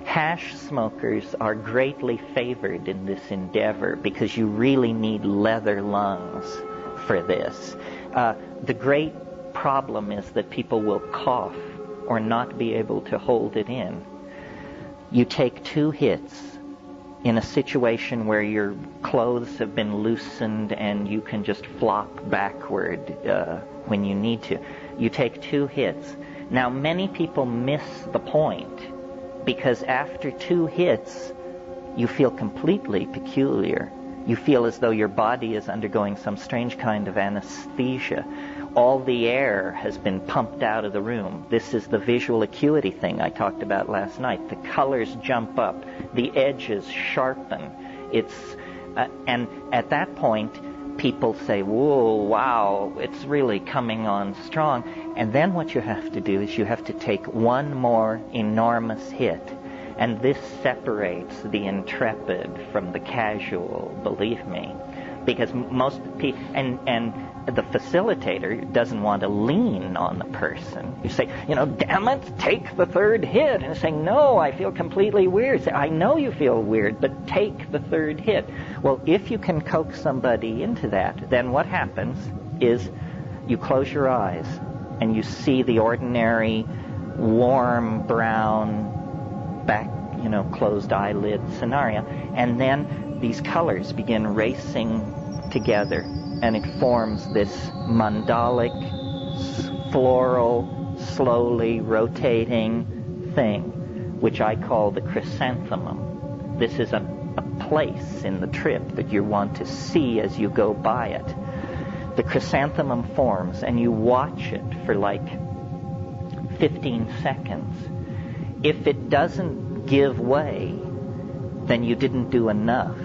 Hash smokers are greatly favored in this endeavor because you really need leather lungs for this. The great problem is that people will cough or not be able to hold it in. You take 2 hits in a situation where your clothes have been loosened and you can just flop backward when you need to. You take 2 hits. Now, many people miss the point because after 2 hits, you feel completely peculiar. You feel as though your body is undergoing some strange kind of anesthesia. All the air has been pumped out of the room. This is the visual acuity thing I talked about last night. The colors jump up. The edges sharpen. And at that point, people say, whoa, wow, it's really coming on strong. And then what you have to do is you have to take one more enormous hit. And this separates the intrepid from the casual, believe me. Because most people, and the facilitator doesn't want to lean on the person. You say, damn it, take the 3rd hit. And say, no, I feel completely weird. Say, I know you feel weird, but take the 3rd hit. Well, if you can coax somebody into that, then what happens is you close your eyes and you see the ordinary warm brown back, closed eyelid scenario. And then these colors begin racing together, and it forms this mandalic, floral, slowly rotating thing, which I call the chrysanthemum. This is a place in the trip that you want to see as you go by it. The chrysanthemum forms, and you watch it for like 15 seconds. If it doesn't give way, then you didn't do enough.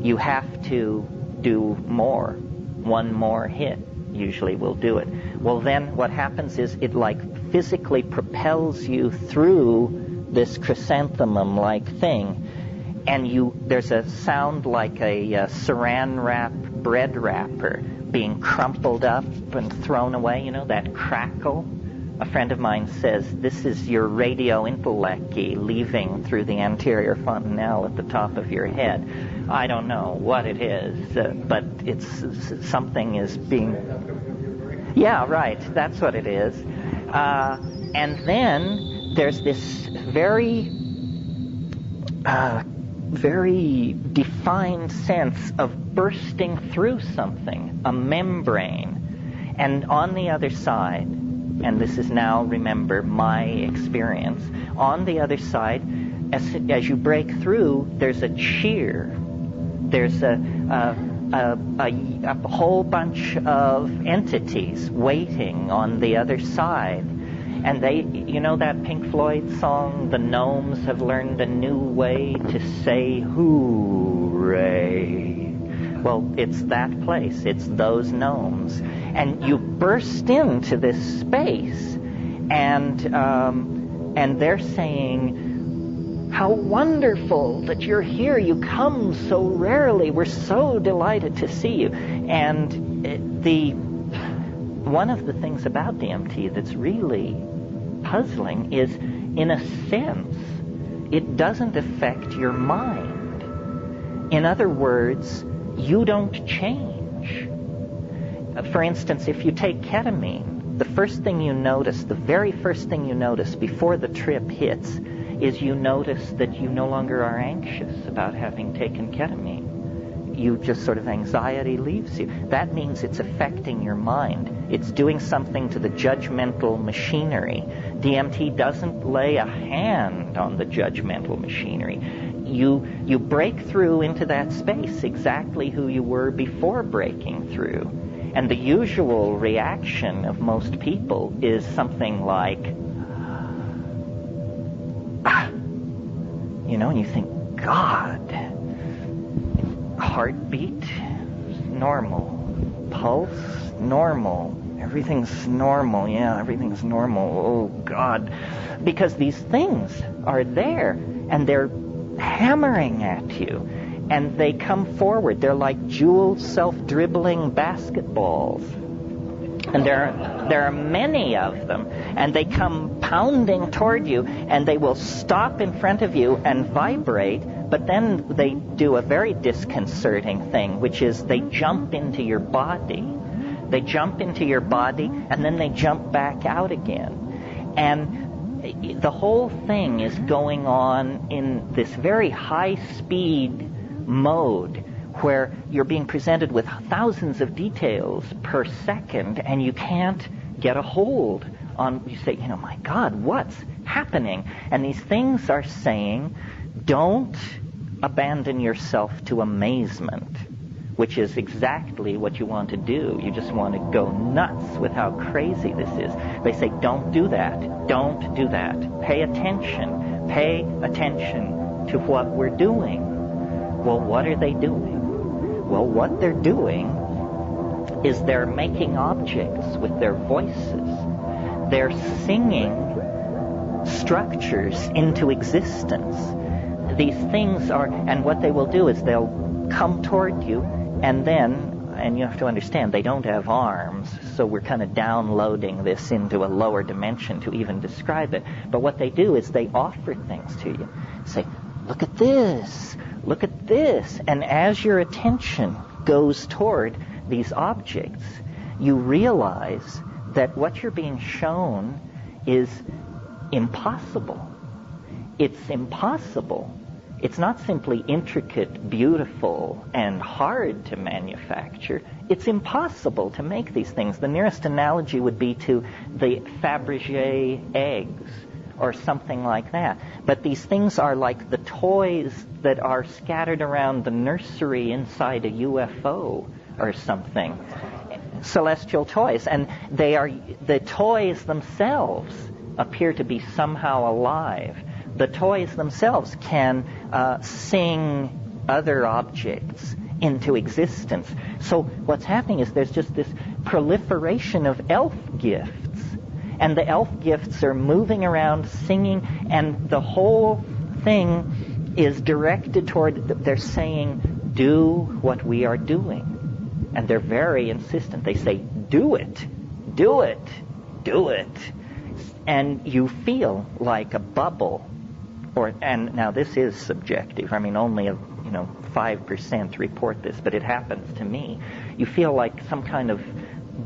You have to do more. One more hit usually will do it. Well, then what happens is it like physically propels you through this chrysanthemum-like thing, and there's a sound like a saran wrap bread wrapper being crumpled up and thrown away, that crackle. A friend of mine says, this is your radio intellect leaving through the anterior fontanelle at the top of your head. I don't know what it is, but it's something is being... Yeah, right, that's what it is. And then there's this very defined sense of bursting through something, a membrane. And on the other side, and this is now, remember, my experience, on the other side, as you break through, there's a cheer. There's a whole bunch of entities waiting on the other side. And they, that Pink Floyd song, the gnomes have learned a new way to say hooray. Well, it's that place. It's those gnomes. And you burst into this space, and they're saying, how wonderful that you're here. You come so rarely. We're so delighted to see you. And one of the things about DMT that's really puzzling is, in a sense, it doesn't affect your mind. In other words, you don't change. For instance, if you take ketamine, the very first thing you notice before the trip hits is you notice that you no longer are anxious about having taken ketamine. You just sort of, anxiety leaves you. That means it's affecting your mind. It's doing something to the judgmental machinery. DMT doesn't lay a hand on the judgmental machinery. You break through into that space exactly who you were before breaking through. And the usual reaction of most people is something like, and you think, God, heartbeat, normal. Pulse, normal. Everything's normal. Yeah, everything's normal. Oh, God. Because these things are there, and they're hammering at you. And they come forward. They're like jeweled, self-dribbling basketballs. And there are many of them, and they come pounding toward you, and they will stop in front of you and vibrate, but then they do a very disconcerting thing, which is they jump into your body. They jump into your body, and then they jump back out again. And the whole thing is going on in this very high-speed mode, where you're being presented with thousands of details per second, and you can't get a hold on, you say, my God, what's happening? And these things are saying, don't abandon yourself to amazement, which is exactly what you want to do. You just want to go nuts with how crazy this is. They say, don't do that. Don't do that. Pay attention. Pay attention to what we're doing. Well, what are they doing? Well, what they're doing is they're making objects with their voices. They're singing structures into existence. These things are, and what they will do is they'll come toward you, and you have to understand, they don't have arms, so we're kind of downloading this into a lower dimension to even describe it. But what they do is they offer things to you. Say, look at this. Look at this. And as your attention goes toward these objects, you realize that what you're being shown is impossible. It's impossible. It's not simply intricate, beautiful, and hard to manufacture. It's impossible to make these things. The nearest analogy would be to the Fabergé eggs, or something like that. But these things are like the toys that are scattered around the nursery inside a UFO or something. Celestial toys. And the toys themselves appear to be somehow alive. The toys themselves can sing other objects into existence. So what's happening is there's just this proliferation of elf gifts. And the elf gifts are moving around singing, and the whole thing is directed toward, they're saying, do what we are doing. And they're very insistent. They say, do it, do it, do it. And you feel like a bubble. And now this is subjective. I mean, only 5% report this, but it happens to me. You feel like some kind of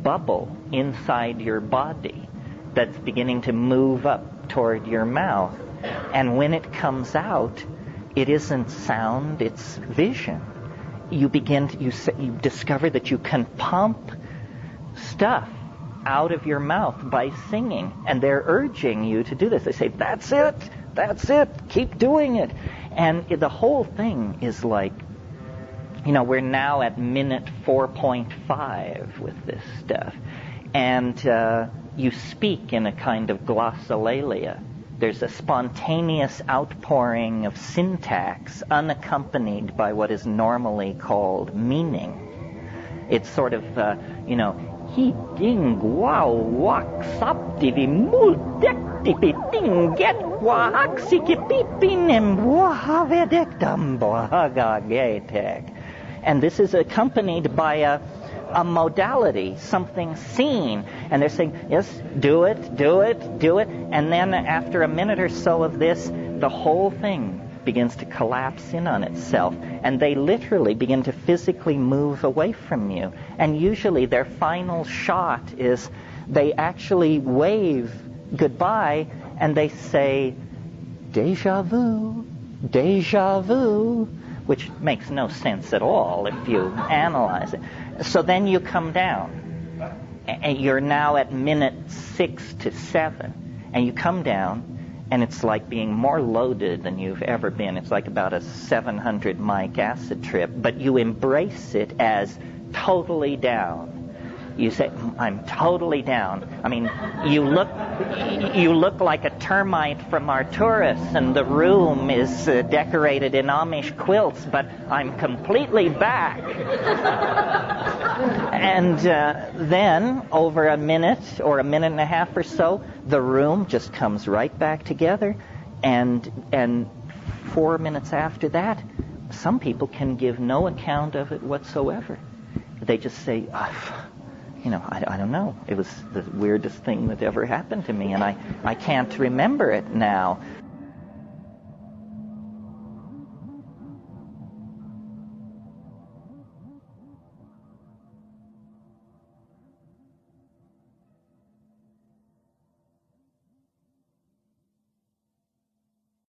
bubble inside your body that's beginning to move up toward your mouth. And when it comes out, it isn't sound, it's vision. You discover that you can pump stuff out of your mouth by singing, and they're urging you to do this. They say, that's it, keep doing it. And the whole thing is like, we're now at minute 4.5 with this stuff. And you speak in a kind of glossolalia. There's a spontaneous outpouring of syntax unaccompanied by what is normally called meaning. It's sort of, he ding wow wak saptivi muldektipi dinget wahaxikipipinem wahavedektam bohagagetek. And this is accompanied by a modality, something seen. And they're saying, yes, do it, do it, do it. And then after a minute or so of this, the whole thing begins to collapse in on itself. And they literally begin to physically move away from you. And usually their final shot is they actually wave goodbye and they say, déjà vu, déjà vu, which makes no sense at all if you analyze it. So then you come down, and you're now at minute 6 to 7, and you come down, and it's like being more loaded than you've ever been. It's like about a 700 mic acid trip, but you embrace it as totally down. You say, I'm totally down. I mean, you look like a termite from Arcturus, and the room is decorated in Amish quilts, but I'm completely back. And then, over a minute or a minute and a half or so, the room just comes right back together, and 4 minutes after that, some people can give no account of it whatsoever. They just say, I don't know. It was the weirdest thing that ever happened to me, and I can't remember it now.